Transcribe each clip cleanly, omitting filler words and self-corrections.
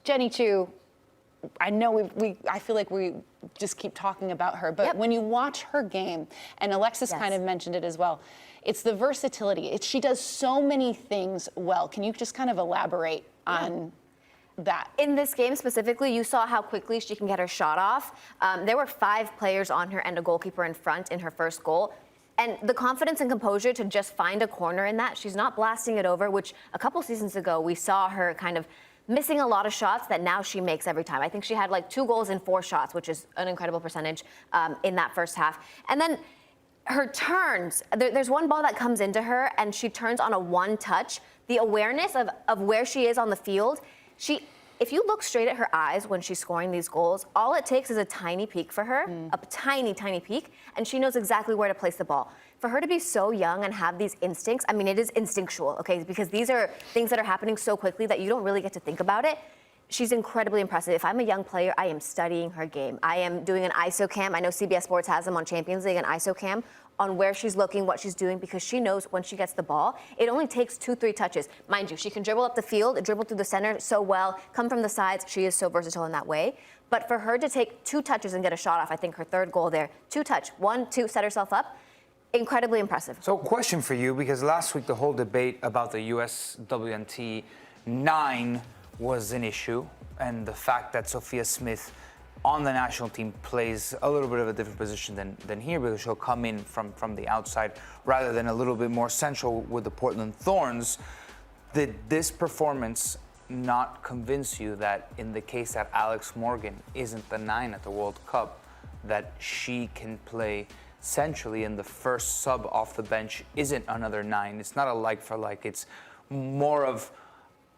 Jenny, too, I know I feel like we just keep talking about her, but when you watch her game, and Alexis kind of mentioned it as well, it's the versatility. She does so many things well. Can you just kind of elaborate on that? In this game specifically, you saw how quickly she can get her shot off. There were 5 players on her and a goalkeeper in front in her first goal. And the confidence and composure to just find a corner in that, she's not blasting it over, which a couple seasons ago we saw her kind of missing a lot of shots that now she makes every time. I think she had like 2 goals in 4 shots, which is an incredible percentage in that first half. And then her turns, there's one ball that comes into her and she turns on a 1 touch. The awareness of where she is on the field, if you look straight at her eyes when she's scoring these goals, all it takes is a tiny peek for her, a tiny, tiny peek, and she knows exactly where to place the ball. For her to be so young and have these instincts, I mean, it is instinctual, okay? Because these are things that are happening so quickly that you don't really get to think about it. She's incredibly impressive. If I'm a young player, I am studying her game. I am doing an ISO cam. I know CBS Sports has them on Champions League, an ISO cam on where she's looking, what she's doing, because she knows when she gets the ball, it only takes 2-3 touches. Mind you, she can dribble up the field, dribble through the center so well, come from the sides. She is so versatile in that way. But for her to take 2 touches and get a shot off, I think her 3rd goal there, 2 touch, 1, 2, set herself up, incredibly impressive. So question for you, because last week the whole debate about the USWNT 9 was an issue, and the fact that Sophia Smith on the national team plays a little bit of a different position than here, because she'll come in from the outside rather than a little bit more central with the Portland Thorns. Did this performance not convince you that in the case that Alex Morgan isn't the 9 at the World Cup, that she can play centrally and the first sub off the bench isn't another 9? It's not a like for like. It's more of,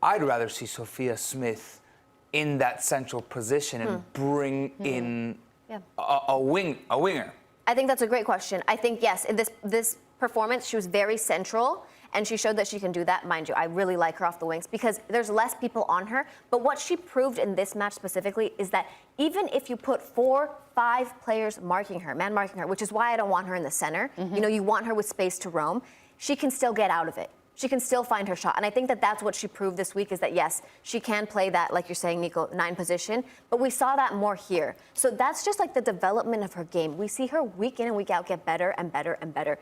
I'd rather see Sophia Smith in that central position and bring in a winger. I think that's a great question. I think, yes, in this performance, she was very central, and she showed that she can do that. Mind you, I really like her off the wings because there's less people on her. But what she proved in this match specifically is that even if you put 4-5 players marking her, man marking her, which is why I don't want her in the center, you know, you want her with space to roam, she can still get out of it. She can still find her shot. And I think that that's what she proved this week, is that, yes, she can play that, like you're saying, Nico, 9 position. But we saw that more here. So that's just like the development of her game. We see her week in and week out get better and better and better.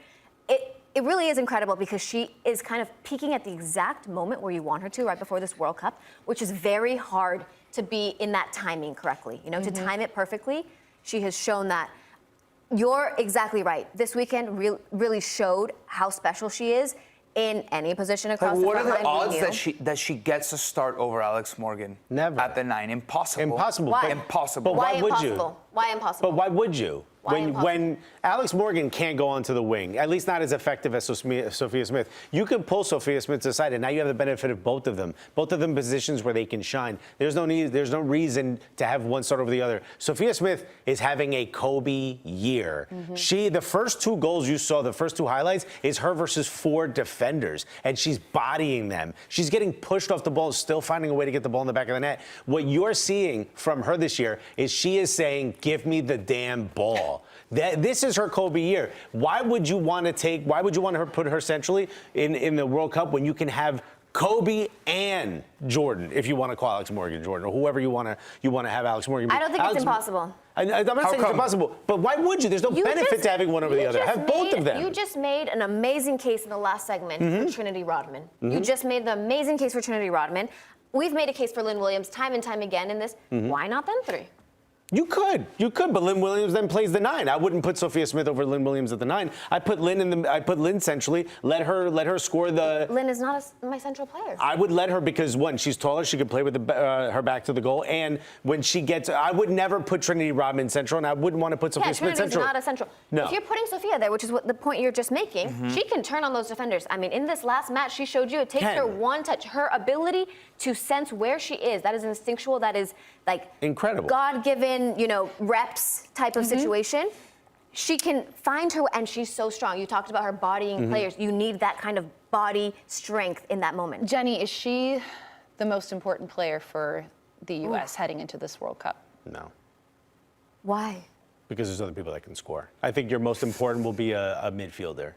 It really is incredible because she is kind of peaking at the exact moment where you want her to, right before this World Cup, which is very hard to be in that timing correctly. You know, to time it perfectly. She has shown that. You're exactly right. This weekend really showed how special she is in any position across the front line. What are the odds that she gets a start over Alex Morgan? Never. At the 9. Impossible. Impossible. Why? Impossible. But why would you? Why impossible? But why would you? When Alex Morgan can't go onto the wing, at least not as effective as Sophia Smith, you can pull Sophia Smith aside, and now you have the benefit of both of them positions where they can shine. There's no reason to have one start over the other. Sophia Smith is having a Kobe year. The first 2 goals you saw, the first 2 highlights, is her versus 4 defenders, and she's bodying them. She's getting pushed off the ball, still finding a way to get the ball in the back of the net. What you're seeing from her this year is she is saying, "Give me the damn ball." This is her Kobe year. Why would you want to put her centrally in the World Cup when you can have Kobe and Jordan, if you want to call Alex Morgan Jordan, or whoever you want to have Alex Morgan be? I don't think it's impossible. I'm not saying it's impossible, but why would you? There's no benefit to having one over the other. Have both of them. You just made an amazing case in the last segment for Trinity Rodman. You just made the amazing case for Trinity Rodman. We've made a case for Lynn Williams time and time again in this. Why not them 3? You could, but Lynn Williams then plays the 9. I wouldn't put Sophia Smith over Lynn Williams at the 9. I put Lynn centrally. Let her score the. Lynn is not my central player. I would let her because, one, she's taller. She could play with her back to the goal, and when she gets, I would never put Trinity Rodman central, and I wouldn't want to put Sophia Smith central. Not a central. No. If you're putting Sophia there, which is what the point you're just making, she can turn on those defenders. I mean, in this last match, she showed you it takes her 1 touch, her ability to sense where she is. That is instinctual. That is like incredible. God-given, reps type of situation. She can find her, and she's so strong. You talked about her bodying players. You need that kind of body strength in that moment. Jenny, is she the most important player for the U.S. heading into this World Cup? No. Why? Because there's other people that can score. I think your most important will be a midfielder.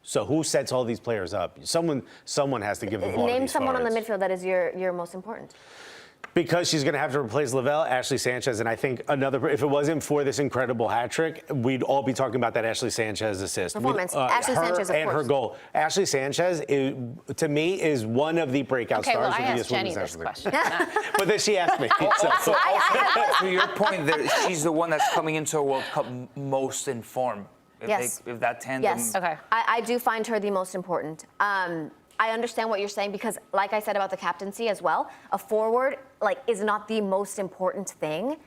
So who sets all these players up? Someone has to give the ball to Name these someone forwards. on the midfield that is your most important. Because she's going to have to replace Lavelle, Ashley Sanchez, and I think if it wasn't for this incredible hat trick, we'd all be talking about that Ashley Sanchez assist. Performance. Ashley Sanchez, of and course. her goal. Ashley Sanchez, to me, is one of the breakout Okay, well, stars I of the asked U.S. Jenny Women's this National Team. question. But then she asked me. To your point, she's the one that's coming into a World Cup most in form. If that tandem. Yes. Okay. I do find her the most important. I understand what you're saying because, like I said about the captaincy as well, a forward is not the most important thing.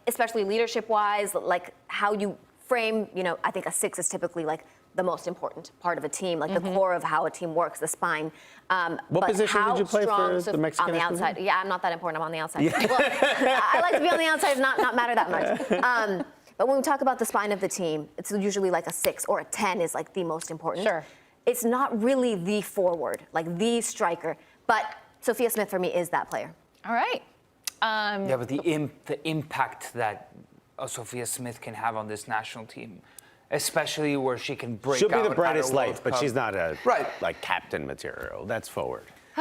Especially leadership-wise, how you frame. I think a 6 is typically the most important part of a team, the core of how a team works, the spine. What position did you play for the Mexican? On the outside. Yeah, I'm not that important. I'm on the outside. Yeah. Well, I like to be on the outside, not matter that much. But when we talk about the spine of the team, it's usually a 6 or a 10 is the most important. Sure. It's not really the forward, the striker, but Sophia Smith for me is that player. All right. Yeah, but the impact that Sophia Smith can have on this national team, especially where she can break out. She'll be the brightest at a World light, but Cup. she's not a Right. captain material. That's forward.